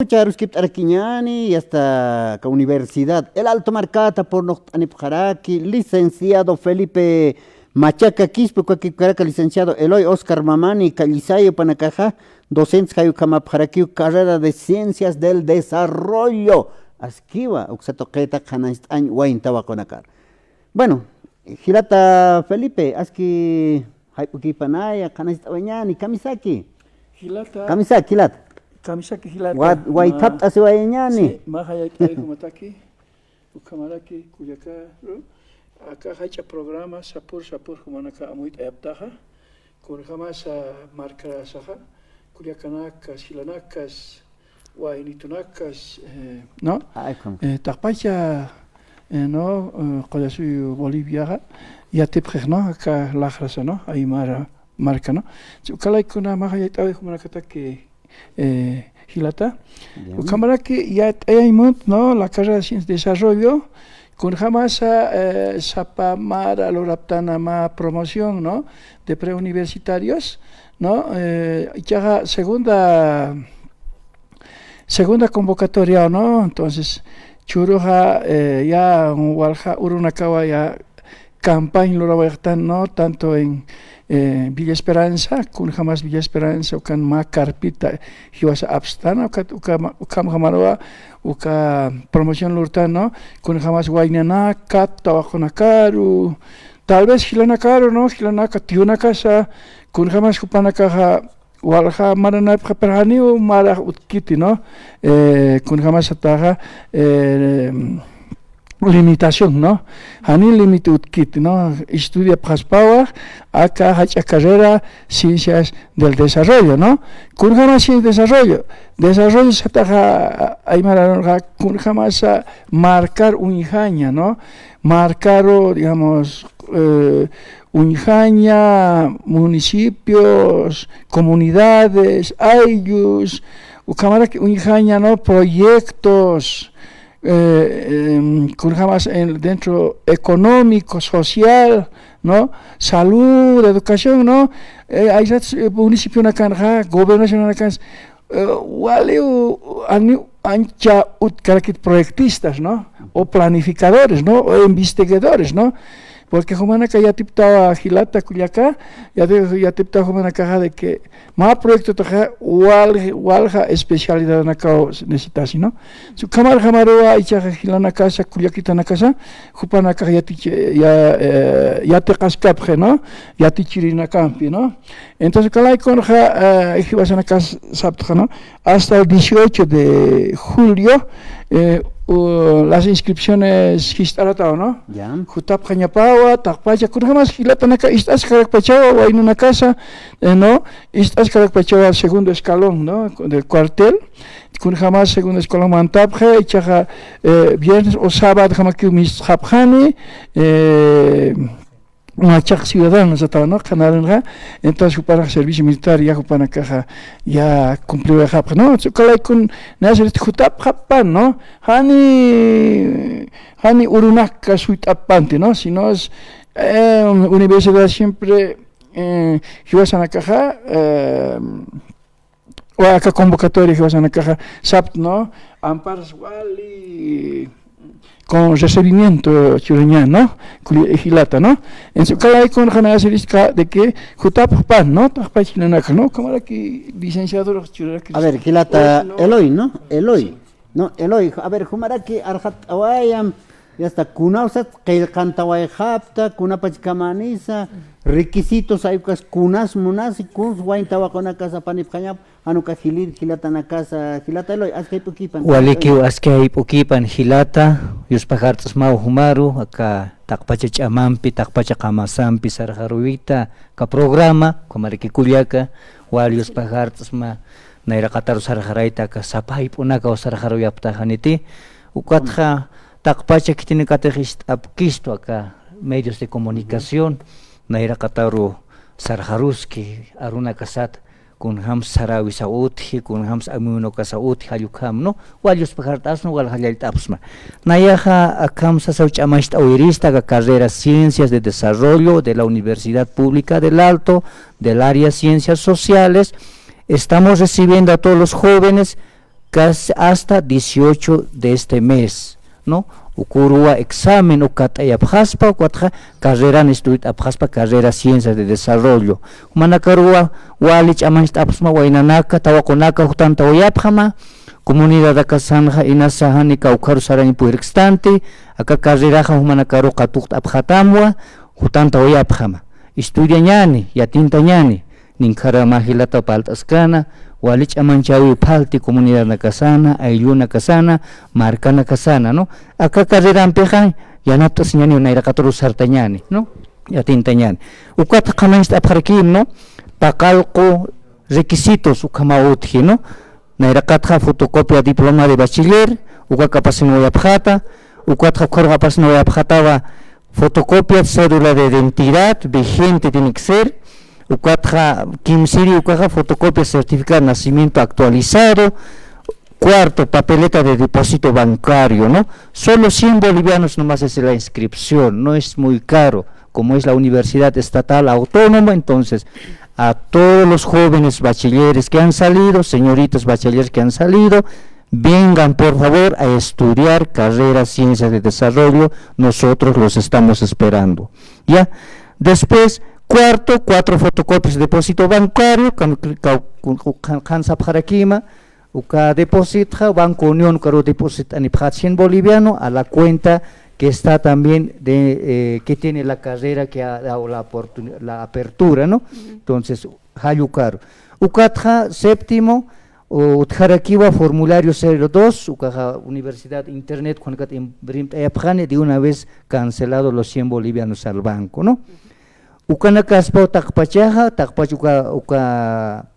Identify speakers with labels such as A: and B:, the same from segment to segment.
A: Charuskip Arquiñani y hasta la universidad. El Alto Marcata por Noctanipjaraki, licenciado Felipe Machaca Quispe, Caracas, licenciado Eloy Oscar Mamani, Calizayo Panacaja, docentes Hayukamapjaraki, carrera de Ciencias del Desarrollo. Asquiva, Uxatoqueta, Canastain, Waintabaconacar. Bueno, Girata Felipe, Aski, Haipukipanaya, Canastain, Kamisaki. Kamisaki, Hilata.
B: Kamisaki hilata.
A: Waitap asiwayñani.
B: Mahaya kumataki, ukamaraki kuyaka. Acá hay programa sapur kumanaka amuit ayaptaja. Kun jamás marca saja. Kuyakanakas, hilanakas, wainitunakas. No. Takpacha no koyasu Bolivia. Ya te pregno acá la grasa no. Ahí marca no. Ukalai kuna mahaya kumanakataki. Hilata, cámara que ya hay no la carrera de ciencia de desarrollo con jamás sapamar a loraptana ma promoción no de preuniversitarios no ya segunda convocatoria no entonces churuja ya walja urunakawa ya campaña lo no tanto en Villa Esperanza, con jamás Villa Esperanza, o can ma carpita, hiwas abstana, o cam jamaroa, o ca promoción lurtano, con jamás guainana, cat, tabajonakaru, tal vez hilanakaru, no, hilanaka, tiuna casa, con jamás jupanakaja, walja marana perhani o mara utkiti, no, con jamás ataja, limitación, ¿no? Hani límite utkit, ¿no? Estudia paspawa, acá hacha carrera ciencias del desarrollo, ¿no? Kunjama ciencias de desarrollo se ataja aymara kunjama marcar unjaña, ¿no? Marcar, digamos, unjaña, municipios, comunidades, ayus, ukamara unjaña, ¿no? Proyectos. Jamás dentro económico, social, ¿no? Salud, educación, ¿no? Hay municipio na canja, gobernación na canja, ancha proyectistas, ¿no? O planificadores, ¿no? O investigadores, ¿no? Porque Jumanaka ya tiptaba Hilata Culiacá, ya tiptaba Jumanaka de que más proyecto toja walja especialidad na cao necesitas, ¿no? Su cámara jamaroa y chaja Hilana casa Culiaquita na casa, Jupanaka ya te cascapje, ¿no? Ya te chirina campi, ¿no? Entonces calai conja ibas a na casa saptja, ¿no? Hasta el 18 de julio las inscripciones histaratao, ¿no?
A: Ya.
B: Jutap Cañapawa, Takpacha, Kurjamas, Hilatanaka, Istas Caracpachawa, o en una casa, ¿no? Istas Caracpachawa, segundo escalón, ¿no? Del cuartel. Kurjamas, segundo escalón, Mantapje, Chaja, viernes o sábado, Jamakiu Mishapjani, una chak ciudadanos estaba no canal entonces para el servicio militar ya para caja ya cumplió el hap no calai con nacer jutap hapan no hani urunaka suit apante no si no es universidad siempre ibas a la caja o acá convocatoria ibas a la caja sapt no amparas wali con recibimiento chureña, ¿no? Hilata, ¿no? En su caso hay con ganaderiska de que jutap pan, ¿no? Tapá chilenaca, ¿no? Como era que licenciado
A: a ver, Hilata, Eloy, ¿no? Eloy, ¿no? Eloy, a ver, Jumaraki, Arjat Awayam, ya está, Kunausat, Kailkantaway Hapta, Kunapachkamanisa, requisitos hay kunas munas y kuns waintawa con la casa panipkañap anuka hilata na casa hilata Eloy askay pukipan
C: waliki askay pukipan hilata yuspajartas mau humaru aka takpacha chamampi takpacha kamasampi sarjaruita ka programa kamariki kuliaka wal yuspajartas ma naira kataru sarjaraita ka sapai punaka sarjaru yapta haniti ukatja takpacha kitini kategist apkisto aka medios de comunicación naira kataru sarjaruski aruna kasat kun hams sarawi sauthi kun hams amuno ka sauthi halukam no walios pakartas no wal halal tapsma nayaha akam sasauch amast awirista ka carrera Ciencias de Desarrollo de la Universidad Pública del Alto del área Ciencias Sociales. Estamos recibiendo a todos los jóvenes casi hasta 18 de este mes, ¿no? Ocurrió examen ukataya abjaspa, ukatja carrera en estudio abjaspa, carrera ciencias de desarrollo. Manakarua walich amanist absma wainanaka, tawakonaka hutanta wayabjama, comunidad akasanja inasahani kaukaru sarani puirextante, acá carrera humanakaru katuk abjatamwa, hutanta wayabjama. Estudia ñani, yatinta ñani, ninkara mahilata paltaskana, walich amanchawi palti comunidad nakasana, ayllu nakasana, marca nakasana, ¿no? Acá carrera ampeja, ya naptas ñani unaira katuru sarta ñani, ¿no? Ya tinta ñani. Ukata kamanist apharkim, ¿no? Pakalko requisitos ukamautji, ¿no? Naira katja fotocopia diploma de bachiller, ukaka pasino yapjata, ukata korga pasino yapjataba fotocopia cédula de identidad vigente tiene que ser. Ucuatja Kimsiri ucaja fotocopia certificado de nacimiento actualizado. Cuarto, papeleta de depósito bancario, ¿no? Solo 100 bolivianos nomás es la inscripción, no es muy caro, como es la Universidad Estatal Autónoma. Entonces, a todos los jóvenes bachilleres que han salido, señoritas bachilleres que han salido, vengan por favor a estudiar carrera Ciencias de Desarrollo, nosotros los estamos esperando, ¿ya? Después, cuarto, 4 fotocopias de depósito bancario, Kansap Harakima, Uka Deposita, Banco Unión, Caro Deposita Aniphat 100 boliviano, a la cuenta que está también, que tiene la carrera que ha dado la apertura, ¿no? Entonces, Hayukar. Ukatja, séptimo, Utjarakiwa, formulario 02, Ukaja Universidad Internet, de una vez cancelado los 100 bolivianos al banco, ¿no? Ukana kaspa takpachaja, takpachuka uka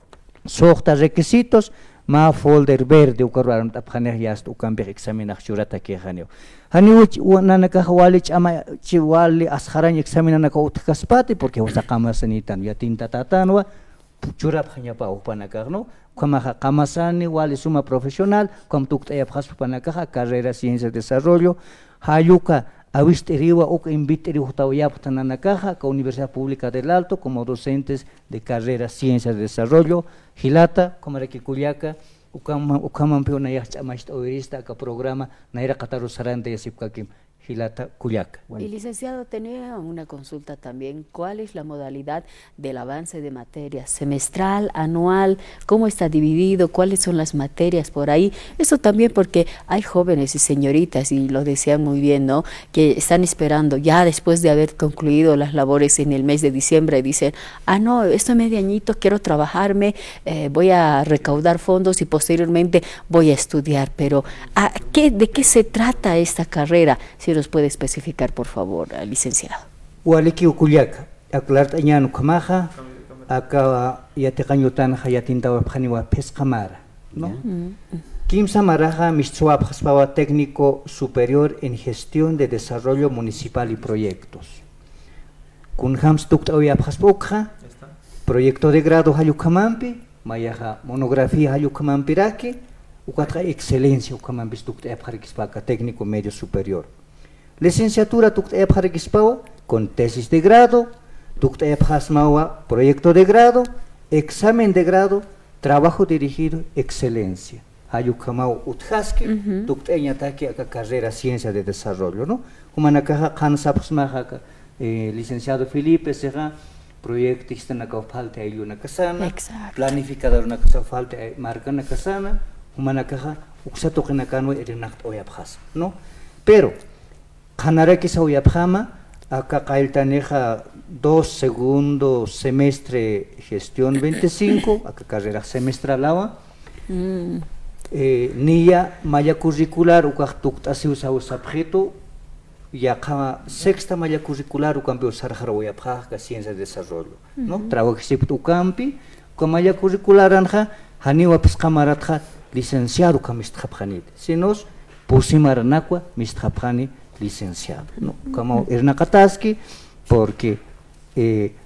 C: sohta requisitos, ma folder verde ukaruaram tapjaneh yast ukambe examen achurata ke haneo. Haniuch nanaka walich ama chiwali asharan examen nanaka utkaspati porque usakama sanitan ya tinta tatanwa churap hanyapa upanaka, ¿no? Kama kamasani wali suma profesional, kam tukta yapjas upanaka carrera Ciencias de Desarrollo, hayuka Avisteriwa o inviteri Hutawayaptananacaja, con Universidad Pública del Alto, como docentes de carrera Ciencias de Desarrollo, Gilata, como Requiculiaca, Ucamampeona Yachamacht Oirista, que programa Naira Cataru Sarante Yasipkakim, Gilata Culiaca.
D: Y licenciado, tenía una consulta también. ¿Cuál es la modalidad del avance de materias? ¿Semestral, anual? ¿Cómo está dividido? ¿Cuáles son las materias por ahí? Eso también porque hay jóvenes y señoritas, y lo decían muy bien, ¿no? Que están esperando ya después de haber concluido las labores en el mes de diciembre y dicen, no, esto es medio añito, quiero trabajarme, voy a recaudar fondos y posteriormente voy a estudiar. Pero ¿de qué se trata esta carrera? Si nos puede especificar, por favor, licenciado.
C: Waliki Ukuliaca, aclarta ñano kamaja, acá yatecañutan hayatinta pjaniwa pescamara, ¿no? Kimsa Maraja Mistuab Jaspawa técnico superior en gestión de desarrollo municipal y proyectos. Kunhams tukta oyab Jaspokja, proyecto de grado Hayukamampi, mayaja monografía Hayukamampiraki, ukatra excelencia Ukamambis tukta Abharikispaka técnico medio superior. Licenciatura tukta Abharikispava con tesis de grado, tukta Abhasmawa proyecto de grado, examen de grado, trabajo dirigido, excelencia. Hayukamau Utjaski, tukta Eñataki acá carrera Ciencia de Desarrollo, ¿no? Humanakaja Kansapsmaja, licenciado Felipe Serra, proyectista naka falta aylu nakasana, planificador naka falta marca nakasana, humanakaja uksato kenakano erinakt oyabjas, ¿no? Pero Hanaraki sa oyabjama acá cailtaneja 2 segundo semestre gestión 25, acá carrera semestral awa. Niya malla curricular ukak tukta si usa objeto ya kama sexta malla curricular ukampi sarjara oyabja Ciencias de Desarrollo, ¿no? Trabajo que se ukampi con malla curricular anja haniwa piscamaratja licenciado kamistjapjanit, sinos pusimaranakwa mistjapjani licenciado, ¿no? Como Ernacataski, porque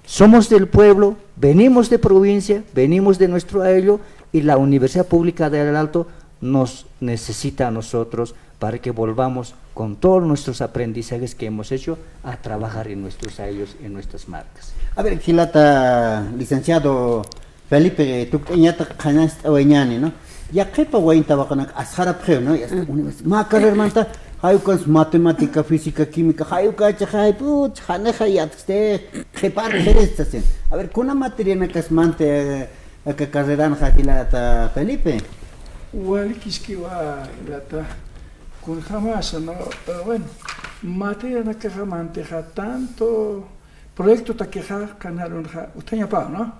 C: somos del pueblo, venimos de provincia, venimos de nuestro ayllo, y la Universidad Pública del Alto nos necesita a nosotros para que volvamos con todos nuestros aprendizajes que hemos hecho a trabajar en nuestros ayllos, en nuestras marcas.
A: A ver, Gilata, licenciado Felipe, tú ñata canasta oeñani, ¿no? ya quepa guainta bacanak asharap geo, ¿no? Ya está universidad. Ma carrera manta, hay con matemática, física, química, hay cacha, hay put, haneja ya te quepar estación. A ver, ¿con una materia en que es mante que carrera ta Felipe?
B: Igual kiskiwa hilata kun jamás, ¿no? Bueno, materia na que manteja tanto proyecto ta que ganaron usteña pa, ¿no?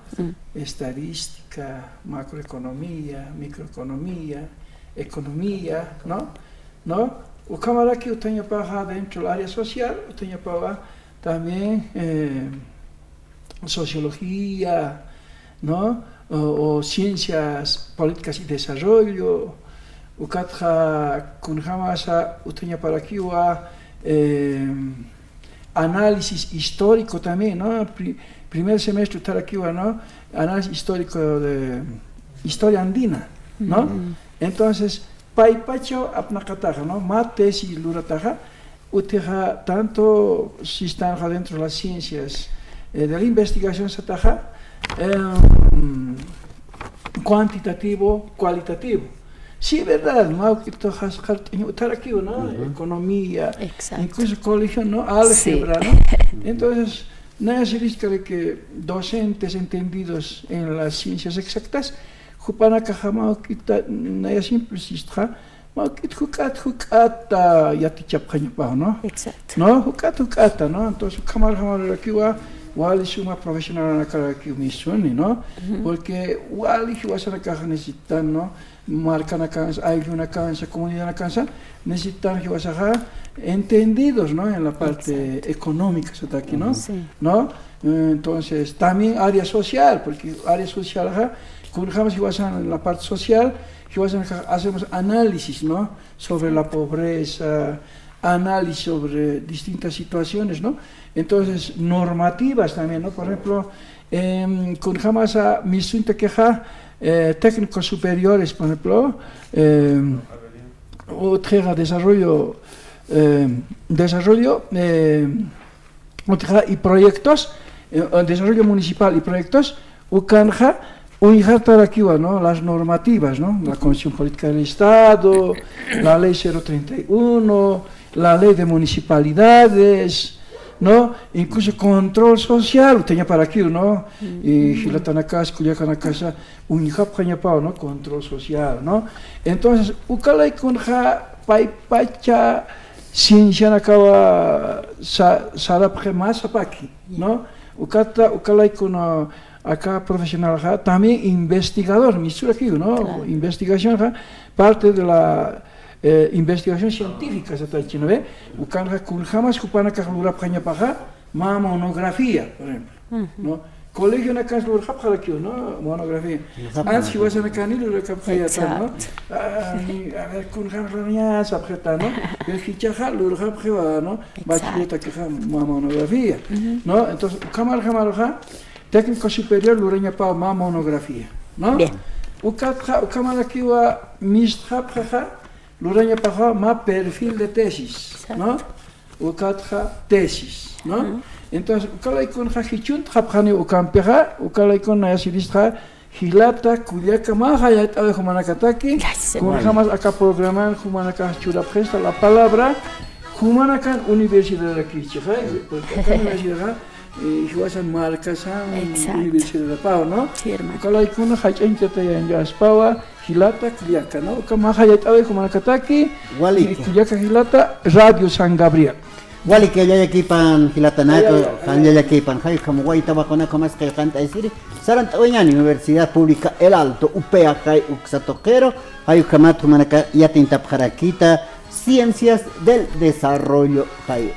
B: Estadística, macroeconomía, microeconomía, economía, ¿no? ¿No? O cámara que usteña pa dentro del área social, usteña pa también sociología, ¿no? O ciencias políticas y desarrollo, o catja con jamasa uteña para aquí análisis histórico también, ¿no? Primer semestre estar aquí, ¿no? Análisis histórico de historia andina, ¿no? Entonces, paipacho apnacataja, ¿no? Mates y lurataja, uteja tanto si están dentro de las ciencias de la investigación sataja, cuantitativo, cualitativo. Sí, verdad, ¿no? Aquí, ¿no? Economía,
D: exacto,
B: incluso colegio, ¿no? Álgebra, ¿no? Entonces, nada se dice que docentes entendidos en las ciencias exactas, jupana cajama, nada simple, hukata, ¿no?
D: exacto.
B: ¿No? Hukata, ¿no? Entonces, cámara aquí va. Wali es una profesional en la cara que me suene, ¿no? Porque Wali que vas a la caja necesitan, ¿no? Marca una cansa, hay una cansa, comunidad una cansa, necesitan que vas a entendidos, ¿no? En la parte económica, se está aquí, ¿no?
D: Sí.
B: ¿No? Entonces, también área social, porque área social, cuando que vas a la parte social, que vas a hacemos análisis, ¿no? Sobre la pobreza, análisis sobre distintas situaciones, ¿no? Entonces, normativas también, ¿no? Por ejemplo, con jamás a mis técnicos superiores, por ejemplo, otra desarrollo y proyectos, desarrollo municipal y proyectos, ukanja, ¿no? Las normativas, ¿no? La Constitución Política del Estado, la Ley 031, la Ley de Municipalidades, ¿no? Incluso control social, tenía para aquí, ¿no? Y Gilatanakas, Culiacanacasa, Unijapjañapao, ¿no? Control social, ¿no? Entonces, Ukalay Kunja, Paipacha, Sinchanakawa, Sarapjemasa ¿no? Ukalay Kun, acá profesional, también investigador, misura aquí, ¿no? Claro. Investigación, parte de la investigación científica, ¿no? Ukanja Kunjamas, Kupana Kajlura Pañapaja, monografía, por ejemplo, ¿no? Colegio na casa lo rap aquí, ¿no? Monografía. Antes que vas a canilo lo capjaya, ¿no? A ver, Kunjam Rania, Sapjeta, ¿no? El Hichaja lo rap, ¿no? Bachileta que monografía, ¿no? Entonces, Kamarja, técnico superior, Lureña Pau, monografía, ¿no?
D: Bien.
B: Ukamar aquí va Mistjapja, Lureña Pau, perfil de tesis, ¿no? Ukatja tesis, ¿no? Entonces, ukalay con hajichun, japjani ukampeja, ukalay con nayasiristra, hilata, kuliaka, mahayat, humanakataki, con jamás acá programan, humanaka chura presta la palabra, humanakan universidad de aquí, porque acá universidad, hiwasan marcasan, universidad de Pau, ¿no? Ukalay con hajin tetayan jaspawa, hilata, kuliaka, ¿no? Ukamahayat, humanakataki, kuliaka, hilata, Radio San Gabriel.
A: Wali que ya aquí pan Gilatanaco, han ya aquí pan hay como guay tabacona como es que canta decir Saranta Universidad Pública El Alto UPA hay uxatoquero hay ucamato manaca ya tinta Ciencias del Desarrollo hay